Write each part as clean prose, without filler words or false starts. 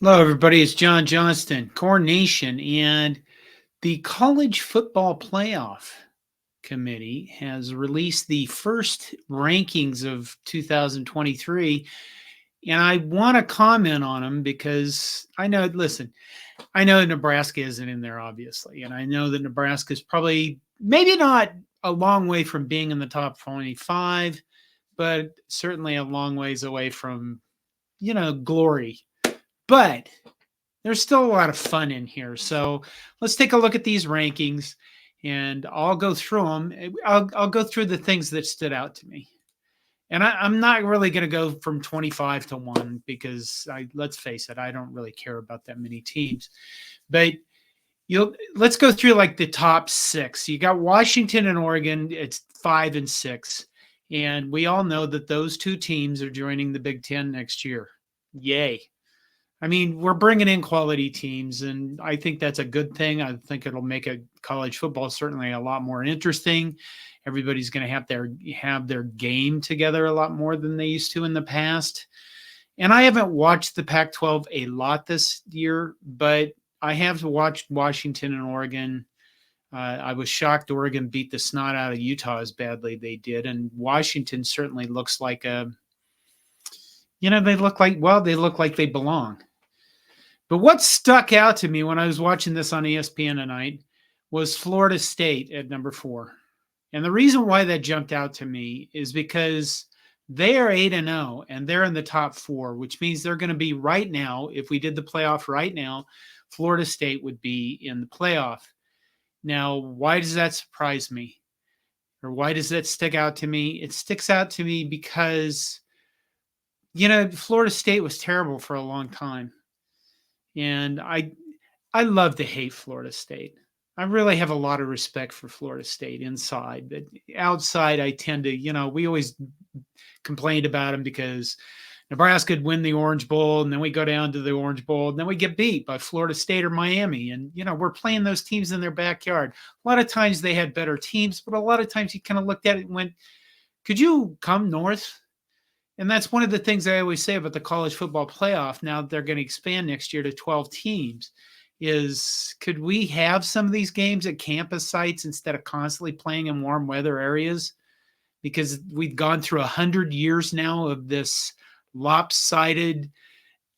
Hello, everybody. It's John Johnston, CornNation, and the College Football Playoff Committee has released the first rankings of 2023. And I want to comment on them because I know Nebraska isn't in there, obviously. And I know that Nebraska is probably maybe not a long way from being in the top 25, but certainly a long ways away from, glory. But there's still a lot of fun in here. So let's take a look at these rankings, and I'll go through them. I'll go through the things that stood out to me. And I'm not really going to go from 25 to 1 because let's face it, I don't really care about that many teams. But let's go through like the top 6. You got Washington and Oregon. It's 5 and 6. And we all know that those two teams are joining the Big Ten next year. Yay. I mean, we're bringing in quality teams, and I think that's a good thing. I think it'll make college football certainly a lot more interesting. Everybody's going to have their game together a lot more than they used to in the past. And I haven't watched the Pac-12 a lot this year, but I have watched Washington and Oregon. I was shocked Oregon beat the snot out of Utah as badly they did, and Washington certainly looks like they look like they belong. But what stuck out to me when I was watching this on ESPN tonight was Florida State at number 4. And the reason why that jumped out to me is because they are 8-0 and they're in the top 4, which means they're going to be right now. If we did the playoff right now, Florida State would be in the playoff. Now, why does that surprise me? Or why does that stick out to me? It sticks out to me because, Florida State was terrible for a long time. And I love to hate Florida State. I really have a lot of respect for Florida State inside, but outside I tend to, we always complained about them because Nebraska would win the Orange Bowl, and then we go down to the Orange Bowl, and then we get beat by Florida State or Miami. And, we're playing those teams in their backyard. A lot of times they had better teams, but a lot of times you kind of looked at it and went, could you come north? And that's one of the things I always say about the college football playoff. Now they're going to expand next year to 12 teams. Could we have some of these games at campus sites instead of constantly playing in warm weather areas? Because we've gone through 100 years now of this lopsided,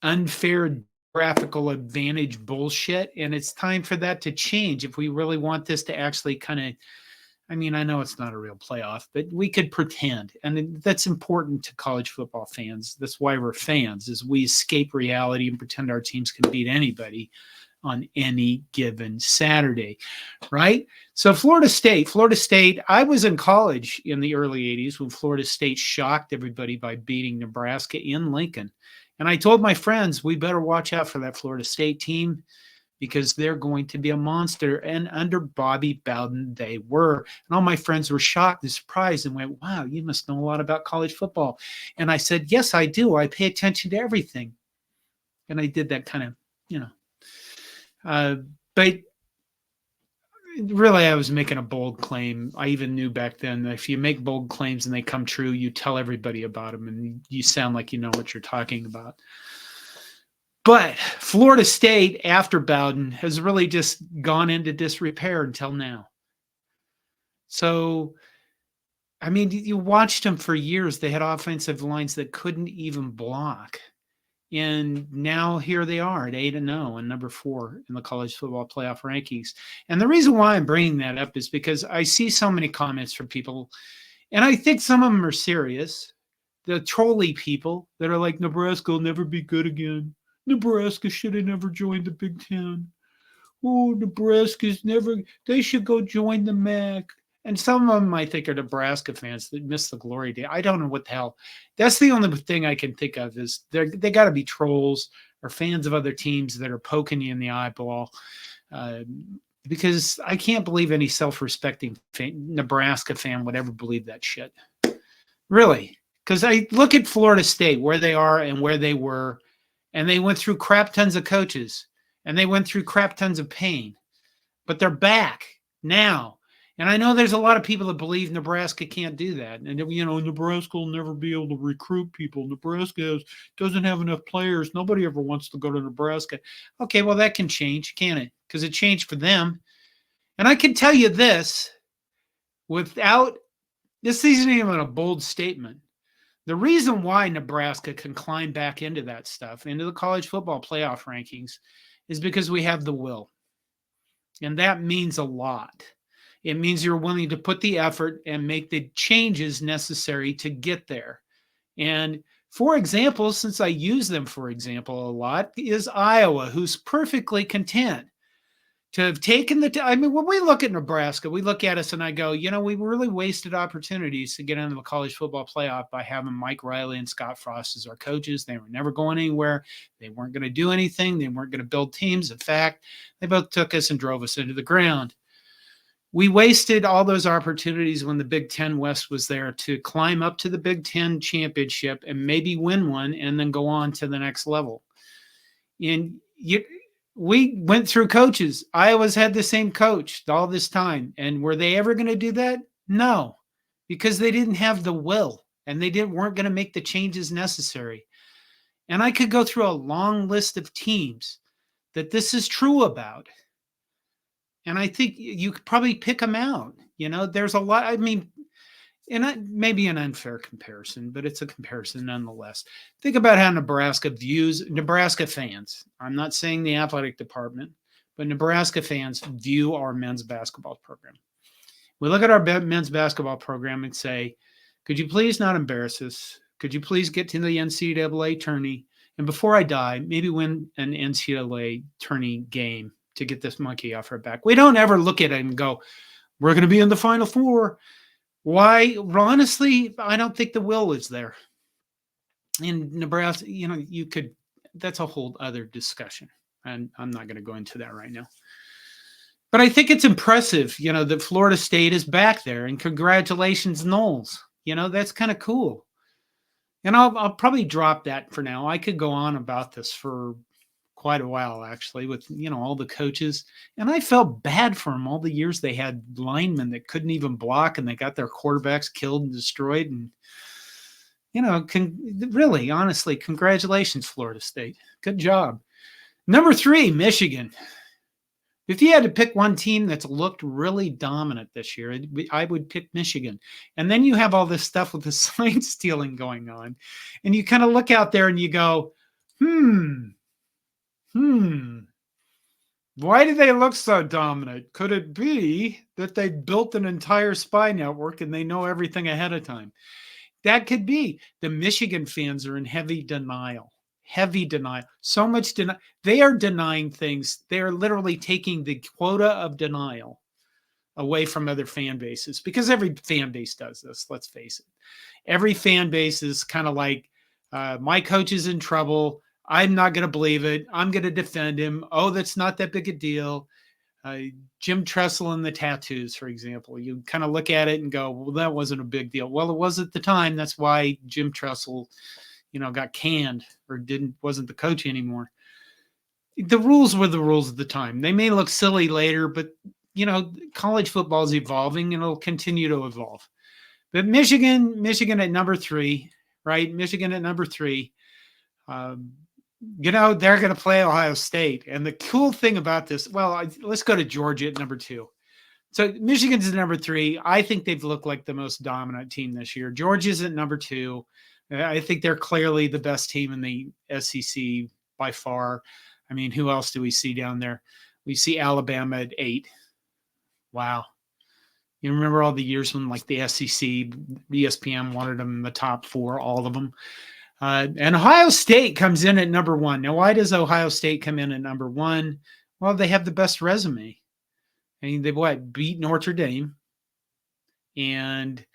unfair graphical advantage bullshit. And it's time for that to change if we really want this to actually kind of, I know it's not a real playoff, but we could pretend. And that's important to college football fans. That's why we're fans, is we escape reality and pretend our teams can beat anybody on any given Saturday, right? So Florida State, I was in college in the early 80s when Florida State shocked everybody by beating Nebraska in Lincoln. And I told my friends, we better watch out for that Florida State team because they're going to be a monster. And under Bobby Bowden, they were. And all my friends were shocked and surprised and went, wow, you must know a lot about college football. And I said, yes, I do. I pay attention to everything. And I did that kind of, but really, I was making a bold claim. I even knew back then that if you make bold claims and they come true, you tell everybody about them and you sound like you know what you're talking about. But Florida State, after Bowden, has really just gone into disrepair until now. So, you watched them for years. They had offensive lines that couldn't even block. And now here they are at 8-0 and number 4 in the college football playoff rankings. And the reason why I'm bringing that up is because I see so many comments from people, and I think some of them are serious. The trolley people that are like, Nebraska will never be good again. Nebraska should have never joined the Big Ten. Oh, they should go join the MAC. And some of them I think are Nebraska fans that miss the glory day. I don't know what the hell. That's the only thing I can think of is they got to be trolls or fans of other teams that are poking you in the eyeball. Because I can't believe any self-respecting Nebraska fan would ever believe that shit. Really. Because I look at Florida State, where they are and where they were, and they went through crap tons of coaches, and they went through crap tons of pain. But they're back now. And I know there's a lot of people that believe Nebraska can't do that. And, Nebraska will never be able to recruit people. Doesn't have enough players. Nobody ever wants to go to Nebraska. Okay, well, that can change, can it? Because it changed for them. And I can tell you this without, this isn't even a bold statement. The reason why Nebraska can climb back into that stuff, into the college football playoff rankings, is because we have the will. And that means a lot. It means you're willing to put the effort and make the changes necessary to get there. And for example, since I use them for example a lot, is Iowa, who's perfectly content to have taken the time. I mean, when we look at Nebraska, we look at us and I go, we really wasted opportunities to get into the college football playoff by having Mike Riley and Scott Frost as our coaches. They were never going anywhere. They weren't going to do anything. They weren't going to build teams. In fact, they both took us and drove us into the ground. We wasted all those opportunities when the Big Ten West was there to climb up to the Big Ten championship and maybe win one and then go on to the next level. And we went through coaches. Iowa's had the same coach all this time. And were they ever going to do that? No, because they didn't have the will and they weren't going to make the changes necessary. And I could go through a long list of teams that this is true about. And I think you could probably pick them out. There's a lot. I mean, and maybe an unfair comparison, but it's a comparison nonetheless. Think about how Nebraska views Nebraska fans. I'm not saying the athletic department, but Nebraska fans view our men's basketball program. We look at our men's basketball program and say, could you please not embarrass us? Could you please get to the NCAA tourney? And before I die, maybe win an NCAA tourney game to get this monkey off our back. We don't ever look at it and go, we're going to be in the Final Four. Why? Honestly, I don't think the will is there. In Nebraska, that's a whole other discussion. And I'm not going to go into that right now. But I think it's impressive, that Florida State is back there. And congratulations, Knowles. That's kind of cool. And I'll probably drop that for now. I could go on about this for quite a while, actually, with, all the coaches. And I felt bad for them all the years they had linemen that couldn't even block and they got their quarterbacks killed and destroyed. And, really, honestly, congratulations, Florida State. Good job. Number 3, Michigan. If you had to pick one team that's looked really dominant this year, I would pick Michigan. And then you have all this stuff with the sign stealing going on. And you kind of look out there and you go, why do they look so dominant? Could it be that they built an entire spy network and they know everything ahead of time? That could be. The Michigan fans are in heavy denial. So much denial. They are denying things. They are literally taking the quota of denial away from other fan bases, because every fan base does this. Let's face it. Every fan base is kind of like, my coach is in trouble. I'm not going to believe it. I'm going to defend him. Oh, that's not that big a deal. Jim Tressel and the tattoos, for example. You kind of look at it and go, well, that wasn't a big deal. Well, it was at the time. That's why Jim Tressel, got canned or wasn't the coach anymore. The rules were the rules of the time. They may look silly later, but, college football is evolving and it'll continue to evolve. But Michigan at number 3, right? Michigan at number 3. They're going to play Ohio State. And the cool thing about this, let's go to Georgia at number 2. So Michigan's at number 3. I think they've looked like the most dominant team this year. Georgia's at number 2. I think they're clearly the best team in the SEC by far. I mean, who else do we see down there? We see Alabama at 8. Wow. You remember all the years when, like, the SEC, ESPN wanted them in the top 4, all of them. And Ohio State comes in at number 1. Now, why does Ohio State come in at number 1? Well, they have the best resume. I mean, they've beat Notre Dame. And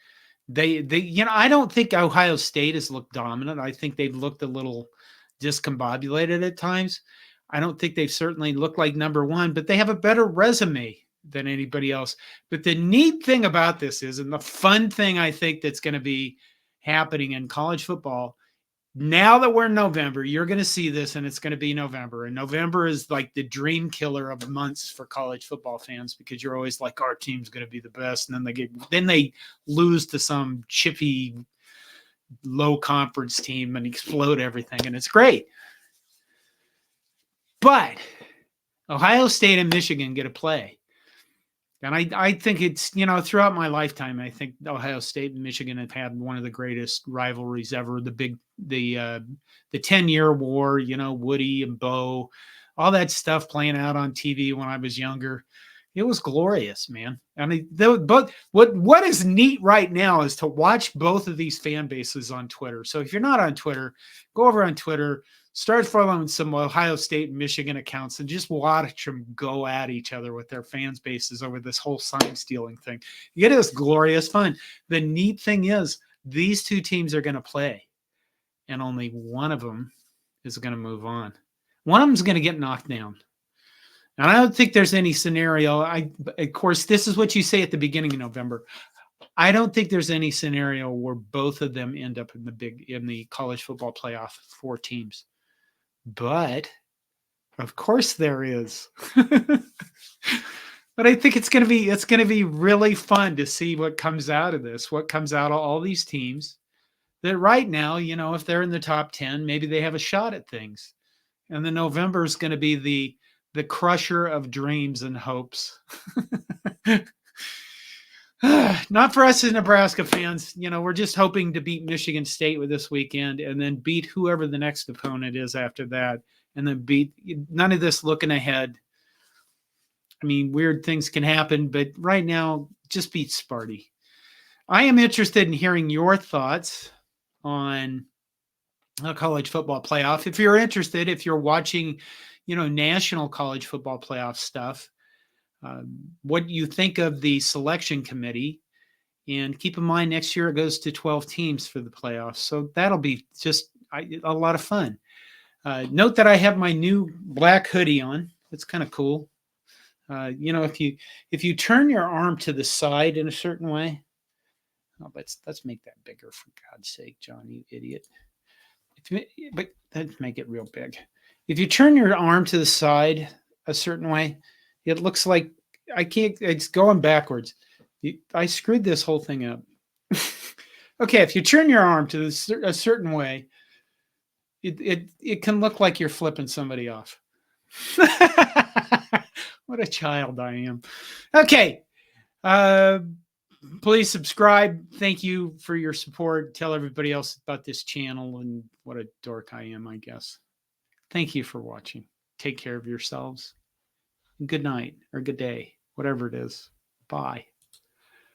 they I don't think Ohio State has looked dominant. I think they've looked a little discombobulated at times. I don't think they've certainly looked like number 1, but they have a better resume than anybody else. But the neat thing about this is, and the fun thing I think that's going to be happening in college football, Now that we're in November, you're going to see this, and it's going to be November. And November is like the dream killer of months for college football fans, because you're always like, our team's going to be the best, and then they lose to some chippy low conference team and explode everything, and it's great. But Ohio State and Michigan get to play. And I think it's, throughout my lifetime, I think Ohio State and Michigan have had one of the greatest rivalries ever. The 10-year war, Woody and Bo, all that stuff playing out on TV when I was younger. It was glorious, man. I mean, what is neat right now is to watch both of these fan bases on Twitter. So if you're not on Twitter, go over on Twitter, start following some Ohio State and Michigan accounts, and just watch them go at each other with their fans bases over this whole sign stealing thing. You get this glorious fun. The neat thing is these two teams are going to play, and only one of them is going to move on. One of them is going to get knocked down. And I don't think there's any scenario. Of course, this is what you say at the beginning of November. I don't think there's any scenario where both of them end up in the college football playoff 4 teams. But of course there is. But I think it's going to be really fun to see what comes out of this, what comes out of all these teams that right now, if they're in the top 10, maybe they have a shot at things. And then November is going to be the crusher of dreams and hopes. Not for us as Nebraska fans. We're just hoping to beat Michigan State with this weekend, and then beat whoever the next opponent is after that, and then beat none of this looking ahead. I mean, weird things can happen, but right now, just beat Sparty. I am interested in hearing your thoughts on a college football playoff. If you're interested, if you're watching, national college football playoff stuff, what you think of the selection committee. And keep in mind, next year it goes to 12 teams for the playoffs. So that'll be just a lot of fun. Note that I have my new black hoodie on. It's kind of cool. If you turn your arm to the side in a certain way, let's make that bigger, for God's sake, John, you idiot. But let's make it real big. If you turn your arm to the side a certain way, it looks like it's going backwards. I screwed this whole thing up. Okay, if you turn your arm to a certain way, it can look like you're flipping somebody off. What a child I am. Okay. Please subscribe. Thank you for your support. Tell everybody else about this channel and what a dork I am, I guess. Thank you for watching. Take care of yourselves. Good night or good day, whatever it is. Bye.